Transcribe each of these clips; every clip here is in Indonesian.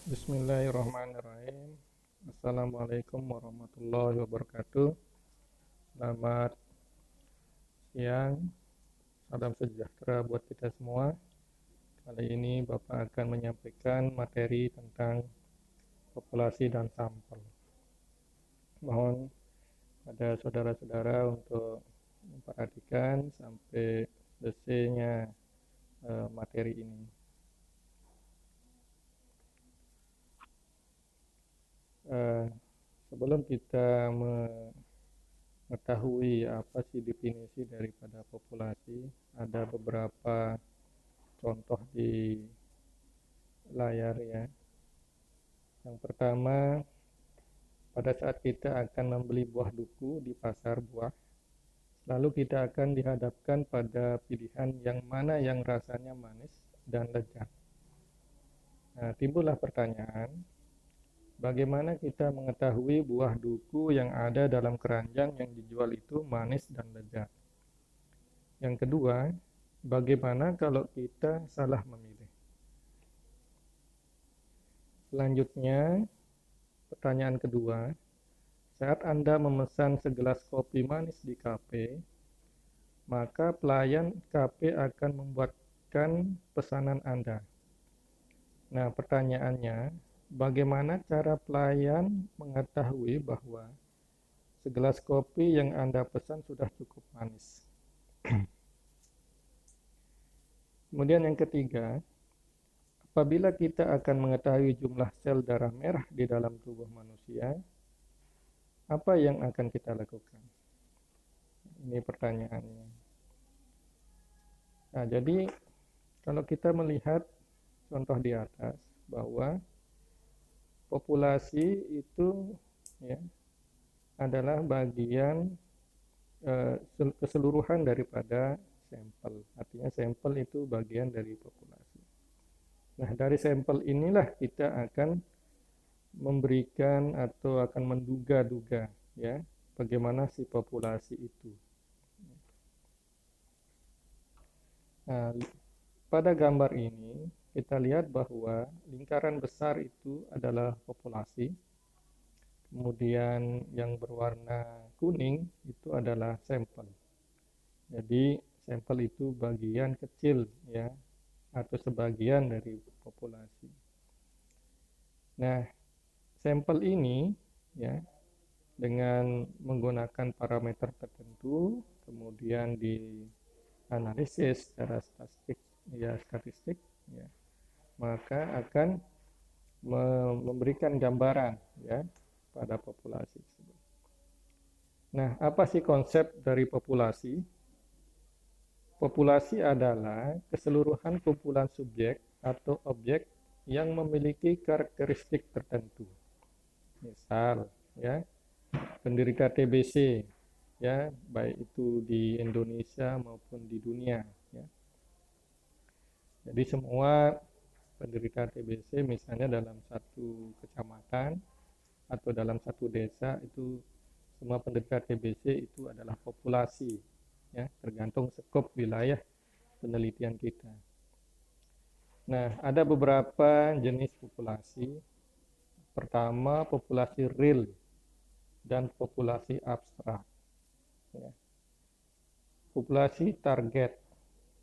Bismillahirrahmanirrahim. Assalamualaikum warahmatullahi wabarakatuh. Selamat siang, salam sejahtera buat kita semua. Kali ini Bapak akan menyampaikan materi tentang populasi dan sampel. Mohon pada saudara-saudara untuk memperhatikan sampai selesainya materi ini. Sebelum kita mengetahui apa sih definisi daripada populasi, ada beberapa contoh di layar ya. Yang pertama, pada saat kita akan membeli buah duku di pasar buah, lalu kita akan dihadapkan pada pilihan yang mana yang rasanya manis dan lezat. Nah, timbullah pertanyaan, bagaimana kita mengetahui buah duku yang ada dalam keranjang yang dijual itu manis dan lezat? Yang kedua, bagaimana kalau kita salah memilih? Selanjutnya, pertanyaan kedua, saat Anda memesan segelas kopi manis di kafe, maka pelayan kafe akan membuatkan pesanan Anda. Nah, pertanyaannya, bagaimana cara pelayan mengetahui bahwa segelas kopi yang Anda pesan sudah cukup manis? Kemudian yang ketiga, apabila kita akan mengetahui jumlah sel darah merah di dalam tubuh manusia, apa yang akan kita lakukan? Ini pertanyaannya. Nah, jadi kalau kita melihat contoh di atas bahwa populasi itu ya adalah bagian keseluruhan daripada sampel. Artinya sampel itu bagian dari populasi. Nah, dari sampel inilah kita akan memberikan atau akan menduga-duga ya bagaimana si populasi itu. Nah, pada gambar ini kita lihat bahwa lingkaran besar itu adalah populasi. Kemudian yang berwarna kuning itu adalah sampel. Jadi sampel itu bagian kecil ya atau sebagian dari populasi. Nah, sampel ini ya dengan menggunakan parameter tertentu kemudian dianalisis secara statistik ya, maka akan memberikan gambaran ya pada populasi tersebut. Nah, apa sih konsep dari populasi? Populasi adalah keseluruhan kumpulan subjek atau objek yang memiliki karakteristik tertentu. Misal, ya, penderita TBC, ya, baik itu di Indonesia maupun di dunia, ya. Jadi semua penderita TBC misalnya dalam satu kecamatan atau dalam satu desa itu semua penderita TBC itu adalah populasi ya, tergantung skop wilayah penelitian kita. Nah, ada beberapa jenis populasi. Pertama, populasi real dan populasi abstrak. Ya. Populasi target.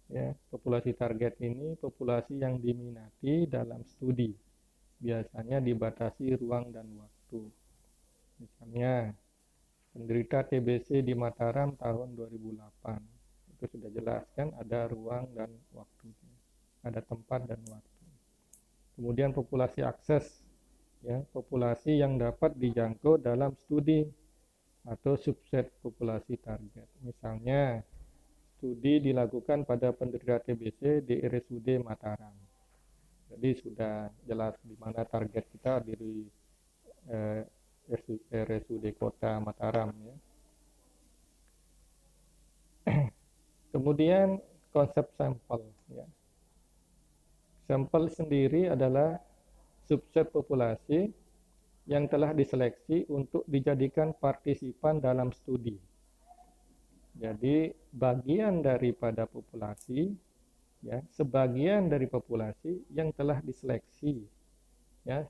Ya, populasi target ini populasi yang diminati dalam studi. Biasanya dibatasi ruang dan waktu. Misalnya, penderita TBC di Mataram tahun 2008. Itu sudah jelas kan, ada ruang dan waktu. Ada tempat dan waktu. Kemudian populasi akses, ya, populasi yang dapat dijangkau dalam studi atau subset populasi target. Misalnya, studi dilakukan pada penderita TBC di RSUD Mataram. Jadi sudah jelas di mana target kita di RSUD Kota Mataram. Ya. Kemudian konsep sampel. Ya. Sampel sendiri adalah subset populasi yang telah diseleksi untuk dijadikan partisipan dalam studi. Jadi bagian daripada populasi, ya, sebagian dari populasi yang telah diseleksi ya.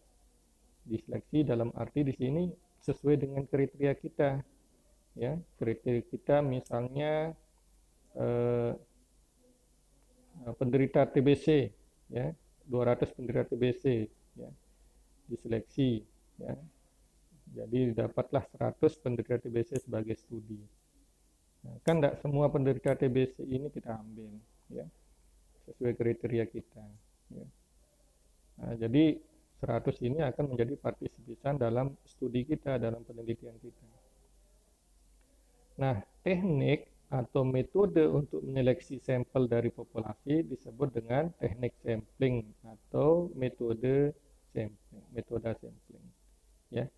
Diseleksi dalam arti di sini sesuai dengan kriteria kita, ya. Kriteria kita misalnya penderita TBC, ya, 200 penderita TBC, ya, diseleksi, ya. Jadi dapatlah 100 penderita TBC sebagai studi. Nah, kan tidak semua penderita TBC ini kita ambil, ya, sesuai kriteria kita, ya. Nah, jadi 100 ini akan menjadi partisipan dalam studi kita, dalam penelitian kita. Nah, teknik atau metode untuk menyeleksi sampel dari populasi disebut dengan teknik sampling atau metode sampling, ya.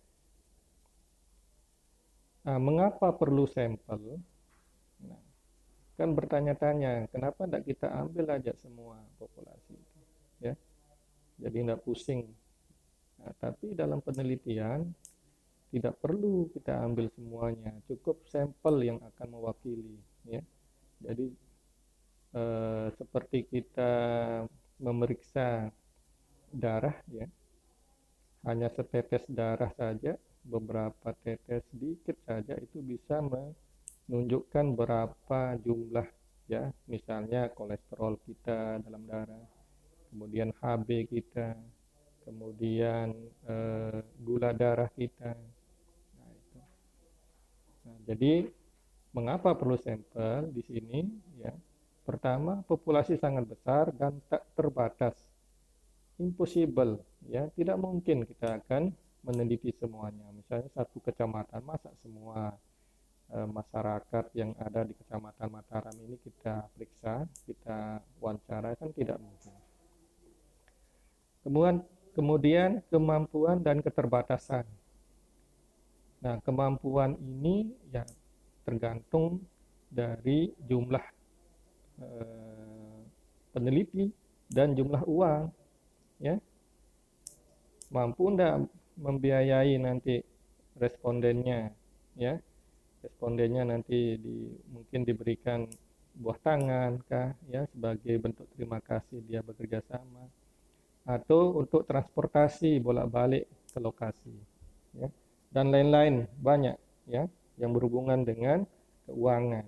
Nah, mengapa perlu sampel? Nah, kan bertanya-tanya, kenapa tidak kita ambil aja semua populasi itu, ya? Jadi tidak pusing. Nah, tapi dalam penelitian tidak perlu kita ambil semuanya, cukup sampel yang akan mewakili, ya. Jadi seperti kita memeriksa darah, ya, hanya setetes darah saja, beberapa tetes sedikit saja itu bisa menunjukkan berapa jumlah, ya, misalnya kolesterol kita dalam darah, kemudian HB kita, kemudian gula darah kita. Nah, itu. Nah, jadi mengapa perlu sampel di sini, ya? Pertama, populasi sangat besar dan tak terbatas. Impossible, ya, tidak mungkin kita akan meneliti semuanya. Misalnya satu kecamatan, masa semua masyarakat yang ada di Kecamatan Mataram ini kita periksa, kita wawancara, kan tidak mungkin. Kemudian kemampuan dan keterbatasan. Nah, kemampuan ini ya tergantung dari jumlah peneliti dan jumlah uang, ya. Mampu enggak membiayai nanti respondennya, ya. Respondennya nanti mungkin diberikan buah tangan kah, ya, sebagai bentuk terima kasih dia bekerja sama, atau untuk transportasi bolak-balik ke lokasi, ya, dan lain-lain banyak, ya, yang berhubungan dengan keuangan.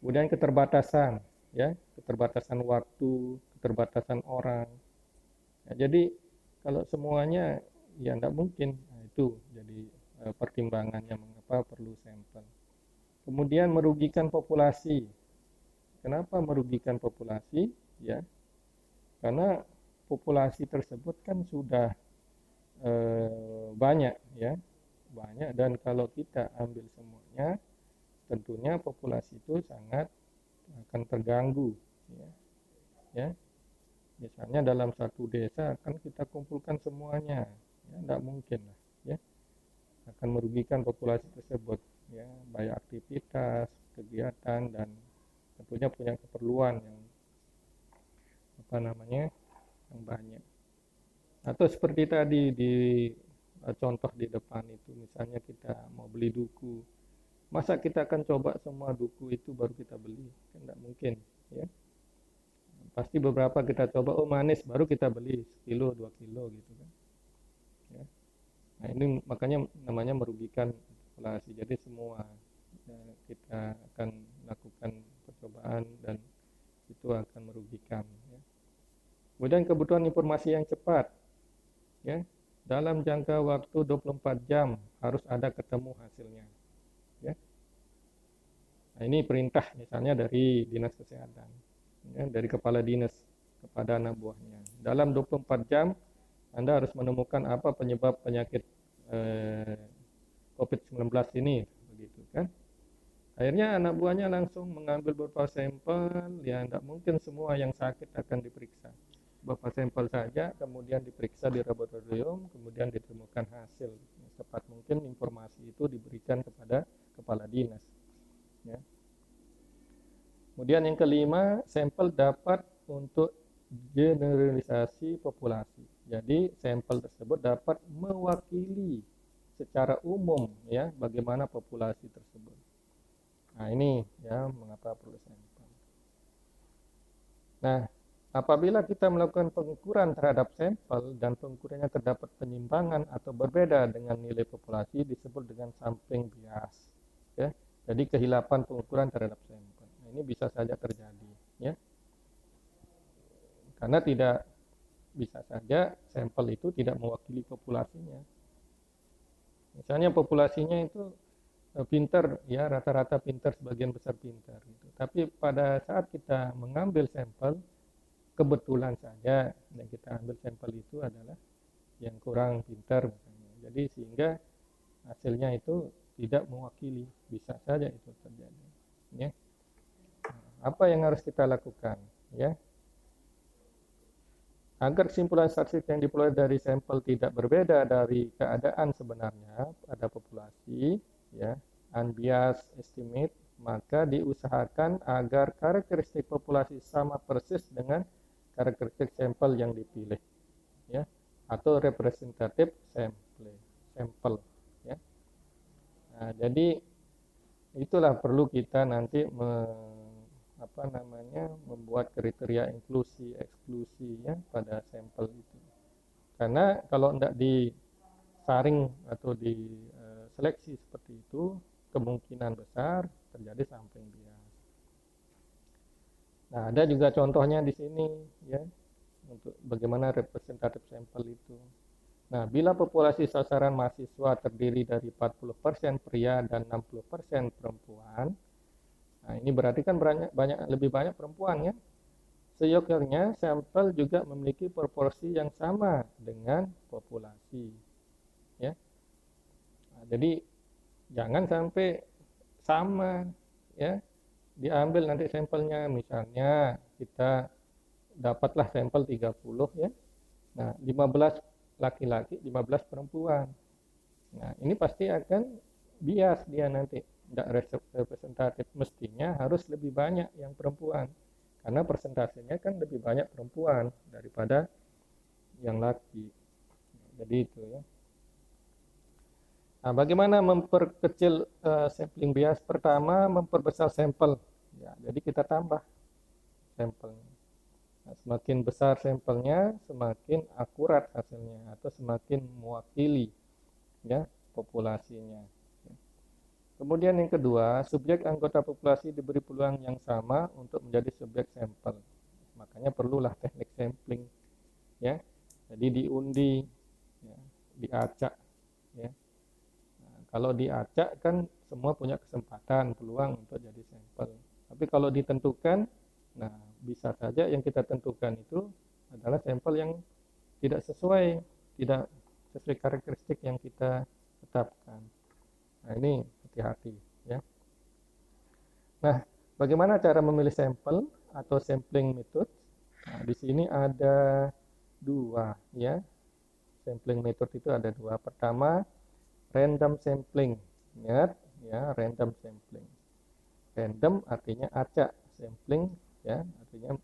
Kemudian keterbatasan, ya, keterbatasan waktu, keterbatasan orang. Ya, jadi kalau semuanya ya tidak mungkin. Nah, itu jadi pertimbangannya mengapa perlu sampel. Kemudian merugikan populasi. Kenapa merugikan populasi? Ya, karena populasi tersebut kan sudah banyak, ya, banyak, dan kalau kita ambil semuanya, tentunya populasi itu sangat akan terganggu, ya, ya. Misalnya dalam satu desa kan kita kumpulkan semuanya, ya, tidak mungkin lah, ya, akan merugikan populasi tersebut, ya, baik aktivitas, kegiatan, dan tentunya punya keperluan yang yang banyak. Atau seperti tadi di contoh di depan itu, misalnya kita mau beli duku, masa kita akan coba semua duku itu baru kita beli? Kan tidak mungkin, ya. Pasti beberapa kita coba, oh manis, baru kita beli sekilo 2 kilo gitu kan, ya. Nah, ini makanya namanya merugikan populasi. Jadi semua, ya, kita akan lakukan percobaan dan itu akan merugikan, ya. Kemudian kebutuhan informasi yang cepat, ya, dalam jangka waktu 24 jam harus ada ketemu hasilnya, ya. Nah, ini perintah misalnya dari dinas kesehatan, ya, dari kepala dinas kepada anak buahnya. Dalam 24 jam Anda harus menemukan apa penyebab penyakit COVID-19 ini, begitu kan. Akhirnya anak buahnya langsung mengambil beberapa sampel, ya tidak mungkin semua yang sakit akan diperiksa. Beberapa sampel saja, kemudian diperiksa di laboratorium, kemudian ditemukan hasil. Secepat mungkin informasi itu diberikan kepada kepala dinas, ya. Kemudian yang kelima, sampel dapat untuk generalisasi populasi. Jadi sampel tersebut dapat mewakili secara umum, ya, bagaimana populasi tersebut. Nah, ini, ya, mengapa perlu sampel. Nah, Apabila kita melakukan pengukuran terhadap sampel dan pengukurannya terdapat penyimpangan atau berbeda dengan nilai populasi, disebut dengan sampling bias. Ya, jadi kehilapan pengukuran terhadap sampel. Nah, ini bisa saja terjadi, ya, karena tidak bisa saja sampel itu tidak mewakili populasinya. Misalnya populasinya itu pintar, ya, rata-rata pintar, sebagian besar pintar gitu. Tapi pada saat kita mengambil sampel, kebetulan saja yang kita ambil sampel itu adalah yang kurang pintar misalnya. Jadi sehingga hasilnya itu tidak mewakili, bisa saja itu terjadi. Ya. Apa yang harus kita lakukan? Ya, agar kesimpulan statistik yang diperoleh dari sampel tidak berbeda dari keadaan sebenarnya pada populasi, ya, unbiased estimate, maka diusahakan agar karakteristik populasi sama persis dengan karakteristik sampel yang dipilih, ya, atau representative sampel, ya. Nah, jadi itulah perlu kita nanti membuat kriteria inklusi eksklusi, ya, pada sampel itu. Karena kalau tidak disaring atau diseleksi seperti itu, kemungkinan besar terjadi sampling bias. Nah, ada juga contohnya di sini, ya, untuk bagaimana representatif sampel itu. Nah, bila populasi sasaran mahasiswa terdiri dari 40% pria dan 60% perempuan, nah ini berarti kan lebih banyak perempuan, ya. Seyogyanya sampel juga memiliki proporsi yang sama dengan populasi, ya. Nah, jadi jangan sampai sama, ya. Diambil nanti sampelnya, misalnya kita dapatlah sampel 30, ya. Nah, 15 laki-laki, 15 perempuan. Nah, ini pasti akan bias dia nanti, tidak representatif. Mestinya harus lebih banyak yang perempuan, karena persentasenya kan lebih banyak perempuan daripada yang laki. Jadi itu, ya. Nah, bagaimana memperkecil sampling bias? Pertama, memperbesar sampel. Ya, jadi kita tambah sampelnya. Nah, semakin besar sampelnya, semakin akurat hasilnya atau semakin mewakili, ya, populasinya. Kemudian yang kedua, subjek anggota populasi diberi peluang yang sama untuk menjadi subjek sampel. Makanya perlulah teknik sampling, ya. Jadi diundi, ya, diacak, ya. Nah, kalau diacak kan semua punya kesempatan, peluang untuk jadi sampel. Tapi kalau ditentukan, nah bisa saja yang kita tentukan itu adalah sampel yang tidak sesuai karakteristik yang kita tetapkan. Nah, ini hati-hati, ya. Nah, bagaimana cara memilih sampel atau sampling method? Nah, di sini ada dua, ya. Sampling method itu ada dua. Pertama, random sampling. Ingat, ya, random sampling. Random artinya acak, sampling, ya, artinya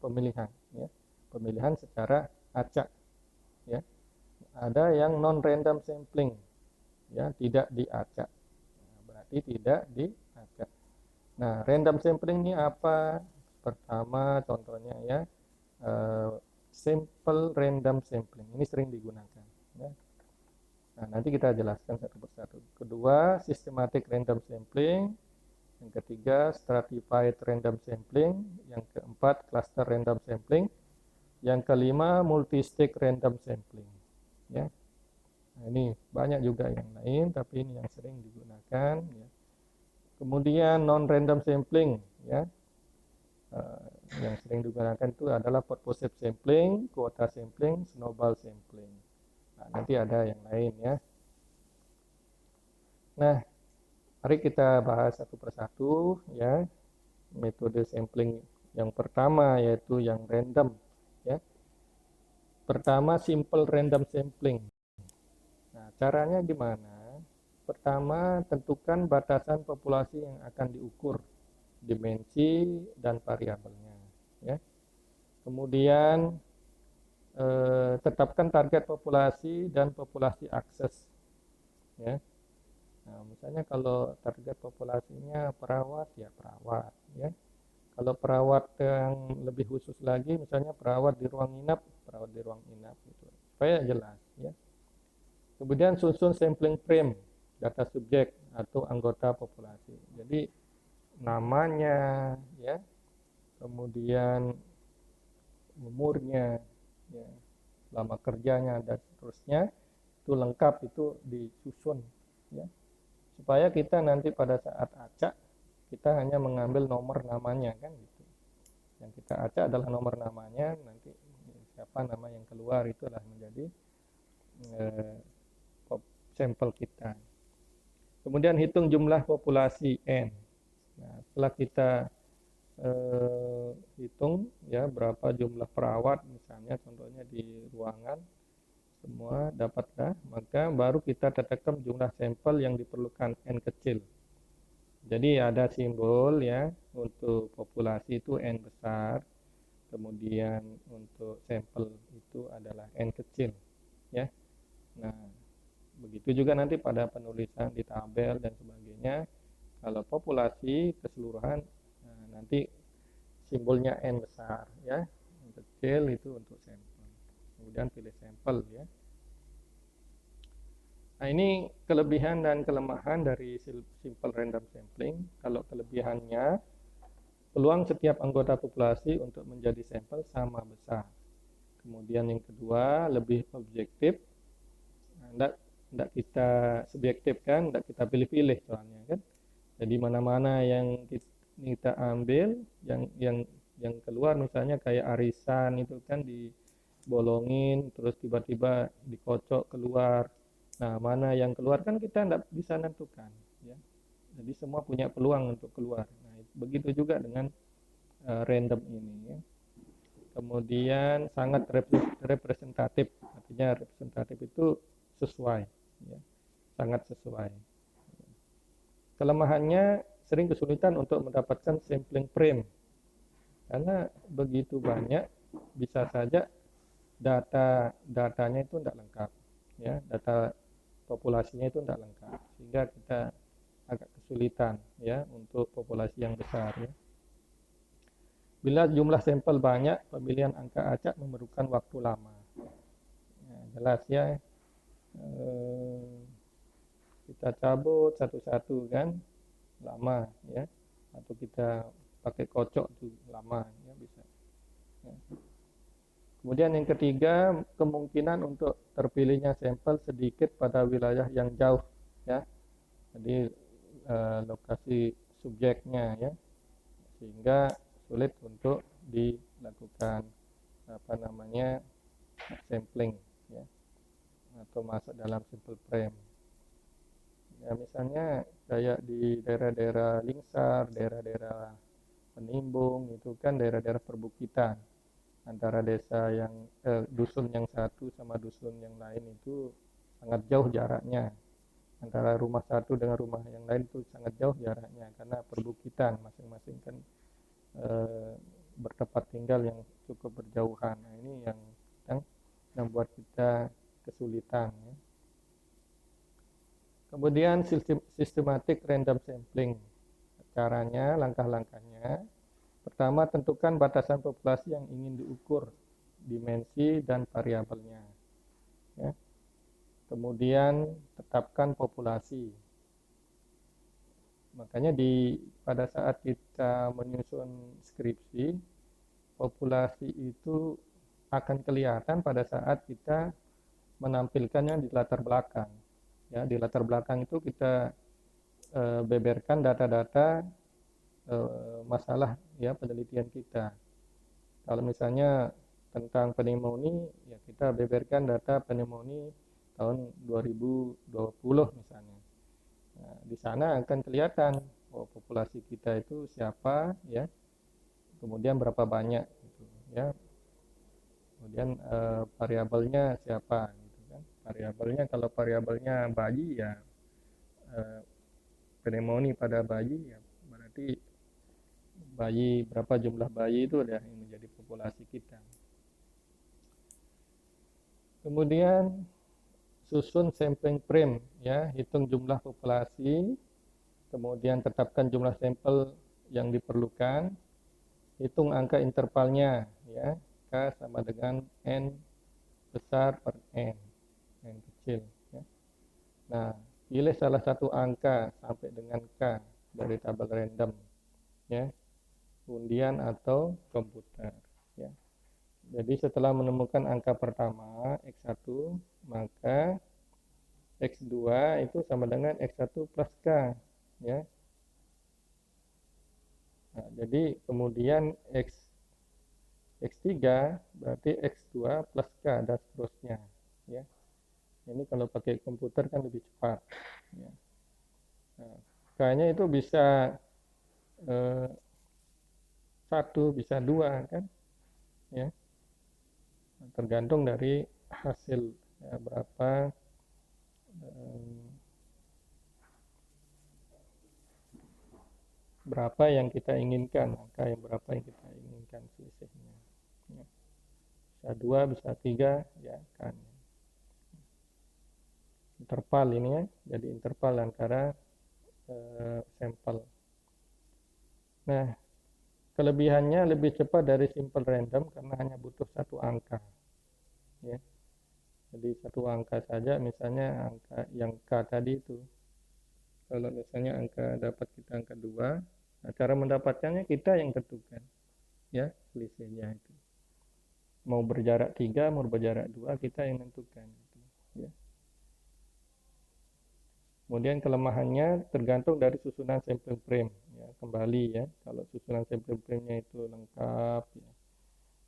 pemilihan, ya. Pemilihan secara acak, ya. Ada yang non random sampling, ya, tidak diacak. Nah, berarti tidak diacak. Nah, random sampling ini apa? Pertama contohnya, ya, simple random sampling. Ini sering digunakan, ya. Nah, nanti kita jelaskan satu persatu. Kedua, systematic random sampling. Yang ketiga, stratified random sampling. Yang keempat, cluster random sampling. Yang kelima, multi-stage random sampling, ya. Nah, ini banyak juga yang lain, tapi ini yang sering digunakan, ya. Kemudian non-random sampling, ya. Yang sering digunakan itu adalah purposive sampling, quota sampling, snowball sampling. Nah, nanti ada yang lain, ya. Nah, mari kita bahas satu persatu, ya. Metode sampling yang pertama yaitu yang random, ya. Pertama, simple random sampling. Nah, caranya gimana? Pertama, tentukan batasan populasi yang akan diukur, dimensi dan variabelnya, ya. Kemudian tetapkan target populasi dan populasi akses, ya. Nah, misalnya kalau target populasinya perawat, ya perawat, ya. Kalau perawat yang lebih khusus lagi, misalnya perawat di ruang inap gitu, supaya jelas ya. Kemudian susun sampling frame data subjek atau anggota populasi. Jadi namanya ya, kemudian umurnya, ya, lama kerjanya dan seterusnya itu lengkap, itu disusun ya, supaya kita nanti pada saat acak kita hanya mengambil nomor namanya kan gitu. Yang kita acak adalah nomor namanya, nanti siapa nama yang keluar itulah menjadi eh, sampel kita. Kemudian hitung jumlah populasi N. Nah, setelah kita hitung ya berapa jumlah perawat misalnya contohnya di ruangan semua dapatlah, maka baru kita tetapkan jumlah sampel yang diperlukan N kecil. Jadi ada simbol ya, untuk populasi itu N besar, kemudian untuk sampel itu adalah N kecil ya. Nah, begitu juga nanti pada penulisan di tabel dan sebagainya. Kalau populasi keseluruhan, nah, nanti simbolnya N besar ya, N kecil itu untuk sampel. Kemudian pilih sampel ya. Nah, ini kelebihan dan kelemahan dari simple random sampling. Kalau kelebihannya, peluang setiap anggota populasi untuk menjadi sampel sama besar. Kemudian yang kedua, lebih objektif. Nah, tidak kita subjektif kan, tidak kita pilih-pilih soalnya kan. Jadi mana-mana yang kita ambil, yang keluar misalnya kayak arisan itu kan dibolongin, terus tiba-tiba dikocok keluar. Nah, mana yang keluar kan kita tidak bisa nentukan ya. Jadi semua punya peluang untuk keluar. Nah, begitu juga dengan random ini ya. Kemudian sangat representatif, artinya representatif itu sesuai ya. Sangat sesuai. Kelemahannya sering kesulitan untuk mendapatkan sampling frame karena begitu banyak, bisa saja datanya itu tidak lengkap ya, data populasinya itu tidak lengkap sehingga kita agak kesulitan ya untuk populasi yang besar ya. Bila jumlah sampel banyak, pemilihan angka acak memerlukan waktu lama. Ya, jelas ya, kita cabut satu-satu kan lama ya, atau kita pakai kocok itu lama ya bisa ya. Kemudian yang ketiga, kemungkinan untuk terpilihnya sampel sedikit pada wilayah yang jauh ya. Jadi lokasi subjeknya ya, sehingga sulit untuk dilakukan sampling ya, atau masuk dalam simple frame. Ya misalnya kayak di daerah-daerah lingsar, daerah-daerah penimbung itu kan daerah-daerah perbukitan. Antara desa yang dusun yang satu sama dusun yang lain itu sangat jauh jaraknya. Antara rumah satu dengan rumah yang lain itu sangat jauh jaraknya karena perbukitan, masing-masing kan bertempat tinggal yang cukup berjauhan. Nah, ini yang membuat kita kesulitan ya. Kemudian sistematik random sampling. Caranya, langkah-langkahnya. Pertama, tentukan batasan populasi yang ingin diukur, dimensi dan variabelnya. Ya. Kemudian tetapkan populasi. Makanya pada saat kita menyusun skripsi, populasi itu akan kelihatan pada saat kita menampilkannya di latar belakang. Ya, di latar belakang itu kita beberkan data-data masalah ya penelitian kita. Kalau misalnya tentang pneumonia, ya kita beberkan data pneumonia tahun 2020 misalnya. Nah, di sana akan kelihatan populasi kita itu siapa ya, kemudian berapa banyak gitu ya. Kemudian variabelnya siapa gitu kan. Variabelnya kalau variabelnya bayi ya pneumonia pada bayi ya berarti bayi berapa jumlah bayi itu adalah yang menjadi populasi kita. Kemudian susun sampling frame ya, hitung jumlah populasi, kemudian tetapkan jumlah sampel yang diperlukan, hitung angka intervalnya, ya. K sama dengan N besar per N kecil. Ya. Nah, pilih salah satu angka sampai dengan K dari tabel random, ya, undian atau komputer. Ya. Jadi setelah menemukan angka pertama X1, maka X2 itu sama dengan X1 plus K. Ya. Nah, jadi kemudian X3 berarti X2 plus K dan seterusnya. Ya. Ini kalau pakai komputer kan lebih cepat. Ya. Nah, K-nya itu bisa 1, bisa 2 kan, ya, tergantung dari hasil, ya, berapa yang kita inginkan, angka yang berapa yang kita inginkan selisihnya, ya. Bisa 2, bisa 3, ya kan, interval ini, ya, jadi interval antara sampel. Nah, kelebihannya lebih cepat dari simple random karena hanya butuh satu angka, ya. Jadi satu angka saja, misalnya angka yang K tadi itu. Kalau misalnya dapat kita angka 2, nah cara mendapatkannya kita yang tentukan, ya, selisihnya itu. Mau berjarak 3, mau berjarak 2, kita yang tentukan. Gitu, ya. Kemudian kelemahannya tergantung dari susunan sampling frame. Ya, kembali, ya, kalau susunan sampling frame-nya itu lengkap, ya,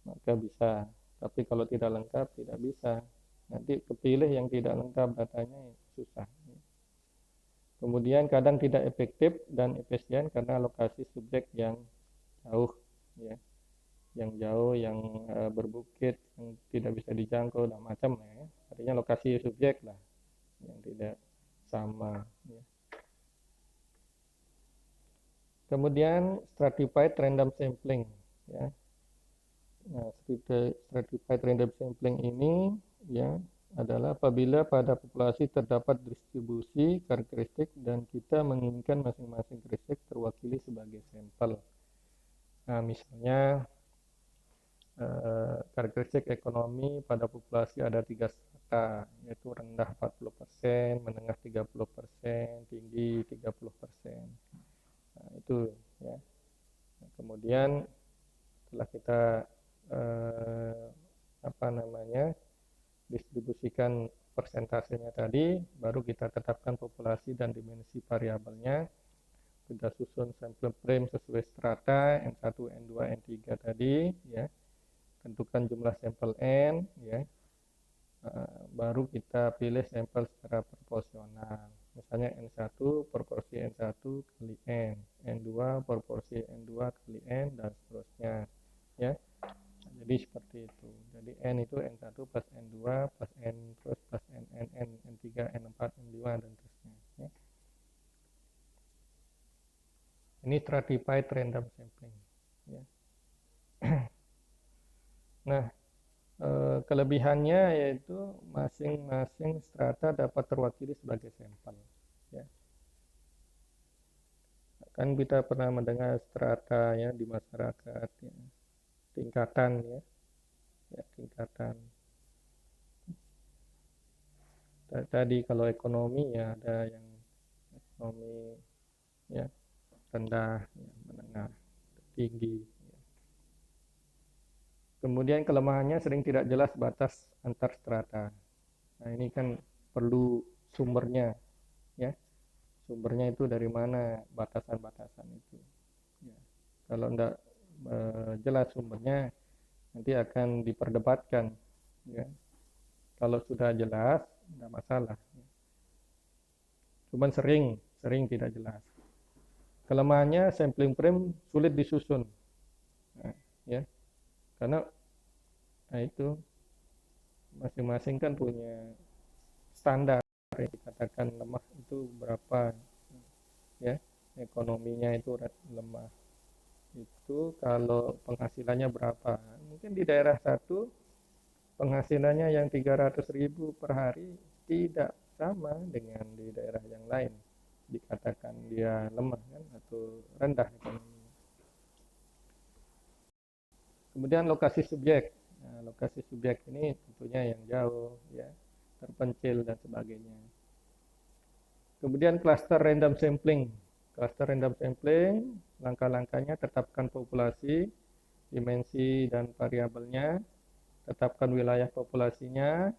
maka bisa. Tapi kalau tidak lengkap, tidak bisa. Nanti kepilih yang tidak lengkap datanya, susah. Kemudian kadang tidak efektif dan efisien karena lokasi subjek yang jauh, ya, yang jauh, yang berbukit, yang tidak bisa dijangkau dan macam, ya. Artinya lokasi subjek lah yang tidak sama, ya. Kemudian stratified random sampling, ya. Nah, stratified random sampling ini, ya, adalah apabila pada populasi terdapat distribusi karakteristik dan kita menginginkan masing-masing karakteristik terwakili sebagai sampel. Nah, misalnya karakteristik ekonomi pada populasi ada 3 strata, yaitu rendah 40%, menengah 30%, tinggi 30%. Nah, itu, ya. Nah, kemudian setelah kita distribusikan persentasenya tadi, baru kita tetapkan populasi dan dimensi variabelnya. Kita susun sampel frame sesuai strata N1, N2, N3 tadi, ya. Tentukan jumlah sampel N, ya. Baru kita pilih sampel secara proporsional. Misalnya N1 proporsi N1 kali N, N2 proporsi N2 kali N, dan seterusnya, ya. Jadi seperti itu. Jadi N itu N1 plus N2 plus N terus plus N3, N4, N5, dan seterusnya, ya. Ini stratified random sampling, ya. Nah, kelebihannya yaitu masing-masing strata dapat terwakili sebagai sampel, ya. Kan kita pernah mendengar strata, ya, di masyarakat, ya. Tingkatan, ya, ya, tingkatan. Tadi kalau ekonomi, ya, ada yang ekonomi, ya, rendah, ya, menengah, tinggi. Ya. Kemudian kelemahannya sering tidak jelas batas antar strata. Nah, ini kan perlu sumbernya, ya. Sumbernya itu dari mana batasan-batasan itu. Ya. Kalau tidak jelas sumbernya, nanti akan diperdebatkan, ya. Kalau sudah jelas, tidak masalah. Cuman sering tidak jelas. Kelemahannya sampling frame sulit disusun, nah, ya, karena, nah, itu masing-masing kan punya standar, yang dikatakan lemah itu berapa, ya. Ekonominya itu lemah itu kalau penghasilannya berapa, mungkin di daerah satu penghasilannya yang 300.000 per hari tidak sama dengan di daerah yang lain, dikatakan dia lemah, kan, atau rendah ekonominya. Kemudian lokasi subjek. Nah, lokasi subjek ini tentunya yang jauh, ya, terpencil dan sebagainya. Kemudian cluster random sampling. Cluster random sampling, langkah-langkahnya tetapkan populasi, dimensi dan variabelnya, tetapkan wilayah populasinya,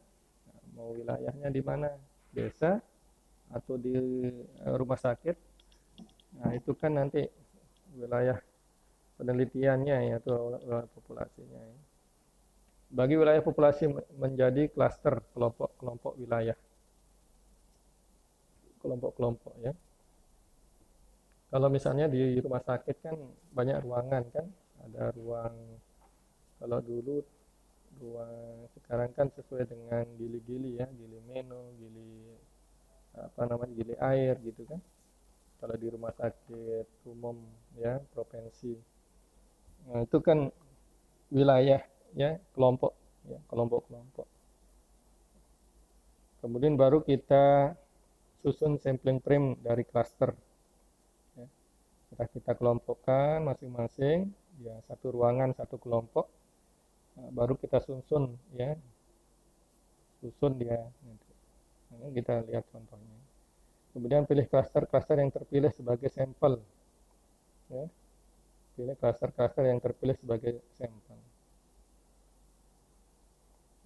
mau wilayahnya di mana, desa atau di rumah sakit. Nah, itu kan nanti wilayah penelitiannya ya, atau wilayah populasinya. Bagi wilayah populasi menjadi klaster, kelompok-kelompok wilayah, kelompok-kelompok ya. Kalau misalnya di rumah sakit kan banyak ruangan kan, ada ruang, kalau dulu ruang, sekarang kan sesuai dengan gili-gili ya, gili meno, gili apa namanya, gili air gitu kan. Kalau di rumah sakit umum ya, provinsi, nah, itu kan wilayah ya, kelompok ya, kelompok-kelompok. Kemudian baru kita susun sampling frame dari cluster. Ya. Setelah kita kelompokkan masing-masing, ya, satu ruangan satu kelompok, nah, baru kita susun ya, susun dia. Nah, kita lihat contohnya. Kemudian pilih cluster-cluster yang terpilih sebagai sampel. Ya. Pilih cluster-cluster yang terpilih sebagai sampel.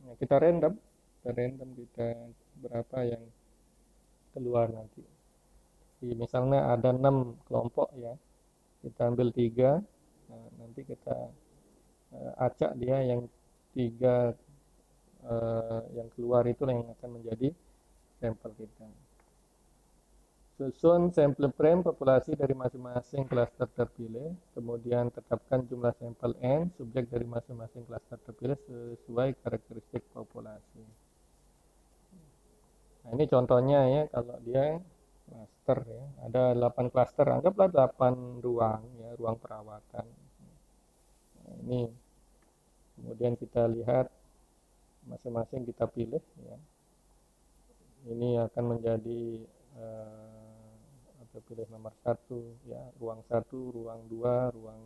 Nah, kita random kita berapa yang keluar nanti. Misalnya ada 6 kelompok ya, kita ambil 3, nah, nanti kita acak dia yang 3 yang keluar itu yang akan menjadi sampel kita. Susun sampel frame populasi dari masing-masing klaster terpilih, kemudian tetapkan jumlah sampel N, subjek dari masing-masing klaster terpilih sesuai karakteristik populasi. Nah, ini contohnya ya, kalau dia klaster ya, ada 8 klaster, anggaplah 8 ruang ya, ruang perawatan. Nah, ini kemudian kita lihat masing-masing kita pilih ya. Ini akan menjadi atau pilih nomor 1 ya, ruang 1, ruang 2, ruang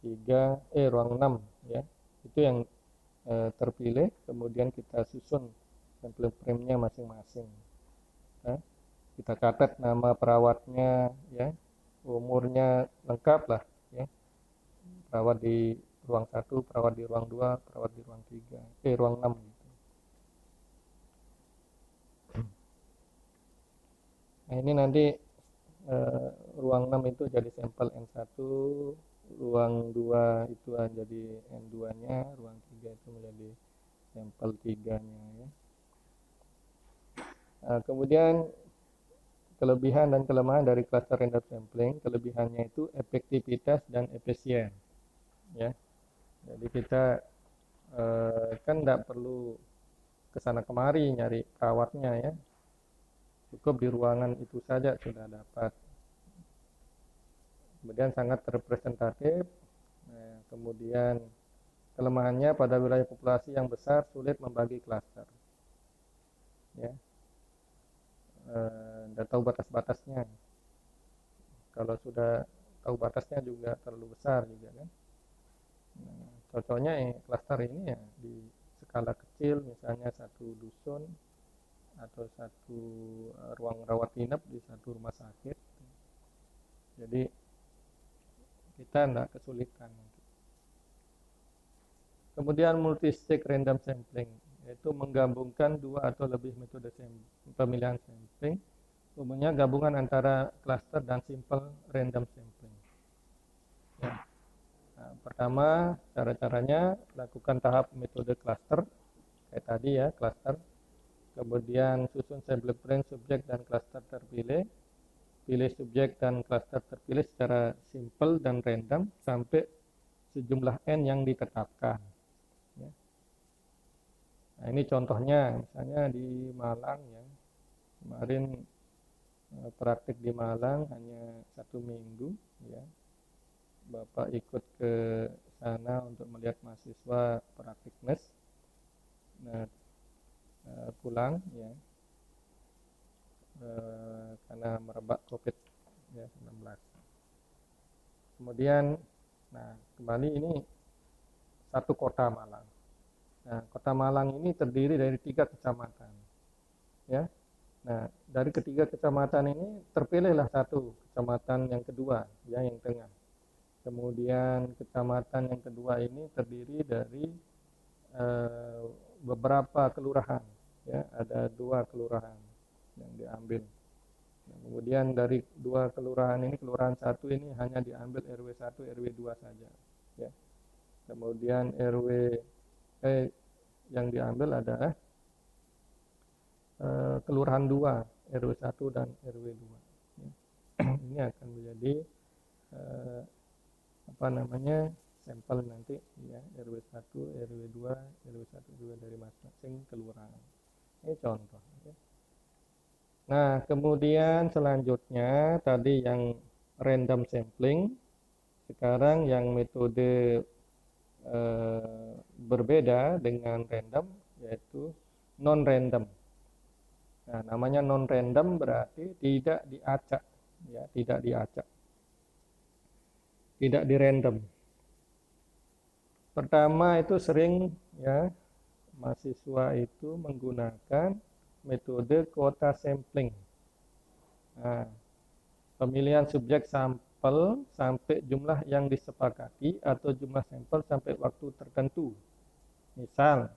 3, ruang 6 ya. Itu yang terpilih, kemudian kita susun sampling frame-nya masing-masing. Nah, kita catat nama perawatnya ya, umurnya lengkap lah ya. Perawat di ruang 1, perawat di ruang 2, perawat di ruang 3, ruang 6 gitu. Nah, ini nanti ruang 6 itu jadi sampel N1, ruang 2 itu jadi N2-nya, ruang 3 itu menjadi sampel 3-nya ya. Nah, kemudian kelebihan dan kelemahan dari cluster random sampling. Kelebihannya itu efektivitas dan efisien ya. Jadi kita kan tidak perlu kesana kemari nyari perawatnya ya, cukup di ruangan itu saja sudah dapat. Kemudian sangat representatif. Nah, kemudian kelemahannya pada wilayah populasi yang besar sulit membagi klaster ya. Dan tahu batas-batasnya, kalau sudah tahu batasnya juga terlalu besar juga kan. Nah, cocoknya klaster ini ya di skala kecil, misalnya satu dusun atau satu ruang rawat inap di satu rumah sakit. Jadi kita tidak kesulitan. Kemudian multi-stage random sampling, yaitu menggabungkan 2 atau lebih metode pemilihan sampling, umumnya gabungan antara cluster dan simple random sampling. Ya. Nah, pertama, cara-caranya lakukan tahap metode cluster, kayak tadi ya, cluster. Kemudian susun sampling frame subjek dan cluster terpilih. Pilih subjek dan cluster terpilih secara simple dan random sampai sejumlah N yang ditetapkan. Ya. Nah, ini contohnya, misalnya di Malang ya, kemarin praktik di Malang hanya 1 minggu ya. Bapak ikut ke sana untuk melihat mahasiswa praktik mes. Nah, pulang ya, karena merebak COVID-19. Kemudian, nah, kembali ini satu kota Malang. Nah, kota Malang ini terdiri dari 3 kecamatan, ya. Nah, dari ketiga kecamatan ini terpilihlah satu kecamatan yang kedua, ya, yang tengah. Kemudian kecamatan yang kedua ini terdiri dari beberapa kelurahan, ya, ada 2 kelurahan yang diambil. Nah, kemudian dari 2 kelurahan ini, kelurahan satu ini hanya diambil RW 1, RW 2 saja, ya. Kemudian yang diambil adalah kelurahan 2, RW 1 dan RW 2. Ya. Ini akan menjadi sampel nanti, ya, RW 1, RW 2, RW 1, 2 dari masing-masing kelurahan. Ini contoh, ya. Nah, kemudian selanjutnya tadi yang random sampling, sekarang yang metode berbeda dengan random, yaitu non-random. Nah, namanya non-random berarti tidak diacak, ya, tidak diacak, tidak di-random. Pertama itu sering, ya, mahasiswa itu menggunakan metode quota sampling. Nah, pemilihan subjek sampel sampai jumlah yang disepakati atau jumlah sampel sampai waktu tertentu. Misal,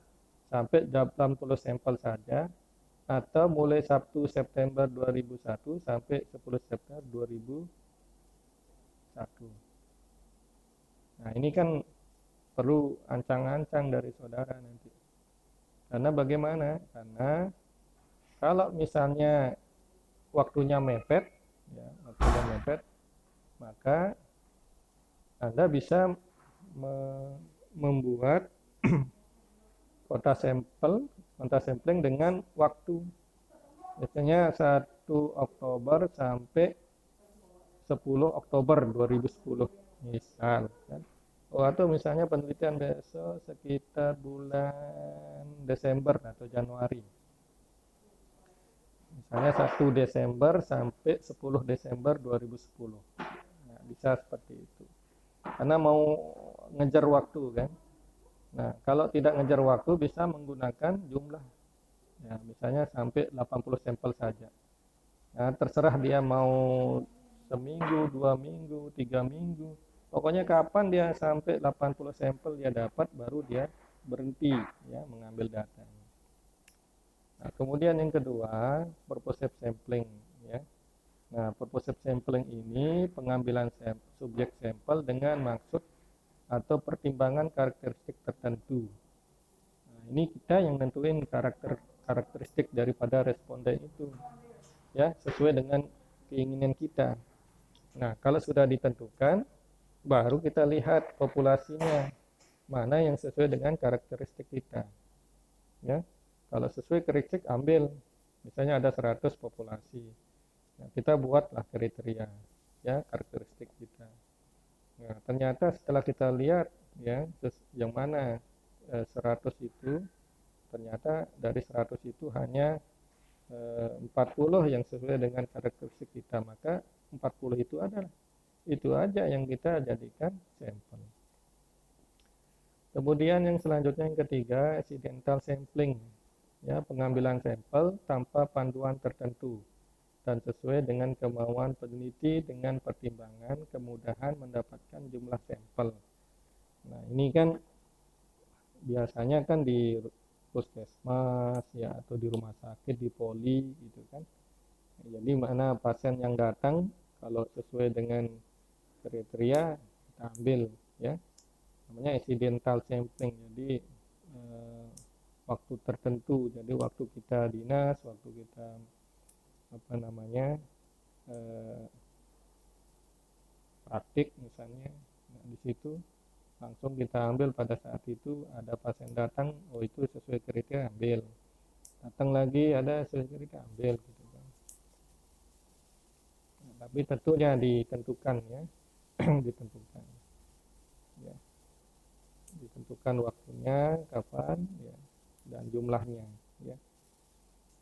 sampai 80 sampel saja, atau mulai 1 September 2001 sampai 10 September 2001. Nah, ini kan perlu ancang-ancang dari saudara nanti. Karena bagaimana? Karena kalau misalnya waktunya mepet, ya, maka Anda bisa membuat kota sampling dengan waktu. Biasanya 1 Oktober sampai 10 Oktober 2010 misal, kan. Atau misalnya penelitian besok sekitar bulan Desember atau Januari. Misalnya 1 Desember sampai 10 Desember 2010. Nah, bisa seperti itu. Karena mau ngejar waktu, kan. Nah, kalau tidak ngejar waktu bisa menggunakan jumlah. Ya, misalnya sampai 80 sampel saja. Nah, terserah dia mau seminggu, 2 minggu, 3 minggu. Pokoknya kapan dia sampai 80 sampel dia dapat, baru dia berhenti, ya, mengambil data. Nah, kemudian yang kedua, purposive sampling, ya. Nah, purposive sampling ini pengambilan subjek sampel dengan maksud atau pertimbangan karakteristik tertentu. Nah, ini kita yang nentuin karakteristik daripada responden itu, ya, sesuai dengan keinginan kita. Nah, kalau sudah ditentukan, baru kita lihat populasinya mana yang sesuai dengan karakteristik kita, ya. Kalau sesuai karakteristik, ambil. Misalnya ada 100 populasi, nah, kita buatlah kriteria, ya, karakteristik kita. Nah, ternyata setelah kita lihat, ya, yang mana 100 itu, ternyata dari 100 itu hanya 40 yang sesuai dengan karakteristik kita, maka 40 itu aja yang kita jadikan sampel. Kemudian yang selanjutnya, yang ketiga, accidental sampling, ya, pengambilan sampel tanpa panduan tertentu dan sesuai dengan kemauan peneliti dengan pertimbangan kemudahan mendapatkan jumlah sampel. Nah, ini kan biasanya kan di puskesmas, ya, atau di rumah sakit, di poli, gitu kan. Jadi mana pasien yang datang, kalau sesuai dengan kriteria kita ambil, ya, namanya accidental sampling. Jadi waktu tertentu, jadi waktu kita dinas, waktu kita praktik misalnya, nah, di situ langsung kita ambil pada saat itu ada pasien datang, oh itu sesuai kriteria, ambil. Datang lagi ada sesuai kriteria, ambil, gitu kan. Nah, tapi tentunya ditentukan, ya. ditentukan, ya, ditentukan waktunya kapan, ya, dan jumlahnya, ya.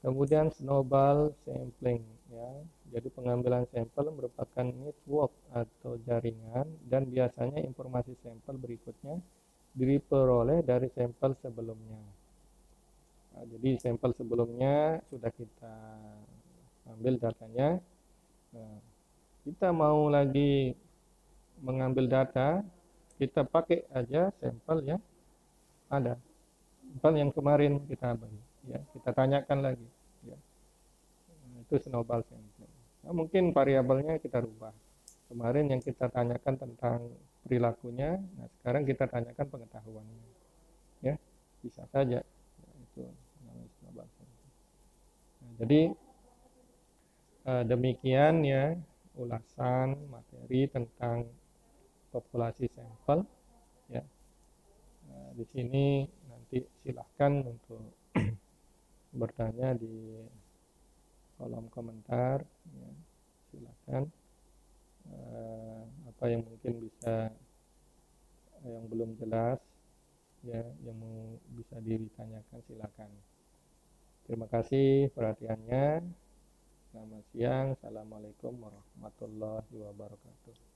Kemudian snowball sampling, ya. Jadi pengambilan sampel merupakan network atau jaringan, dan biasanya informasi sampel berikutnya diperoleh dari sampel sebelumnya. Nah, jadi sampel sebelumnya sudah kita ambil datanya. Nah, kita mau lagi mengambil data, kita pakai aja sampel yang ada, sampel yang kemarin kita ambil, ya kita tanyakan lagi, ya. Nah, itu snowball sampling. Nah, mungkin variabelnya kita rubah. Kemarin yang kita tanyakan tentang perilakunya, nah sekarang kita tanyakan pengetahuannya, ya bisa saja. Nah, itu namanya snowball sampling. Nah, jadi demikian ya ulasan materi tentang populasi sampel, ya. Nah, di sini nanti silahkan untuk bertanya di kolom komentar, ya. Silahkan apa yang mungkin bisa yang belum jelas, ya yang mau bisa ditanyakan silakan. Terima kasih perhatiannya. Selamat siang. Assalamualaikum warahmatullahi wabarakatuh.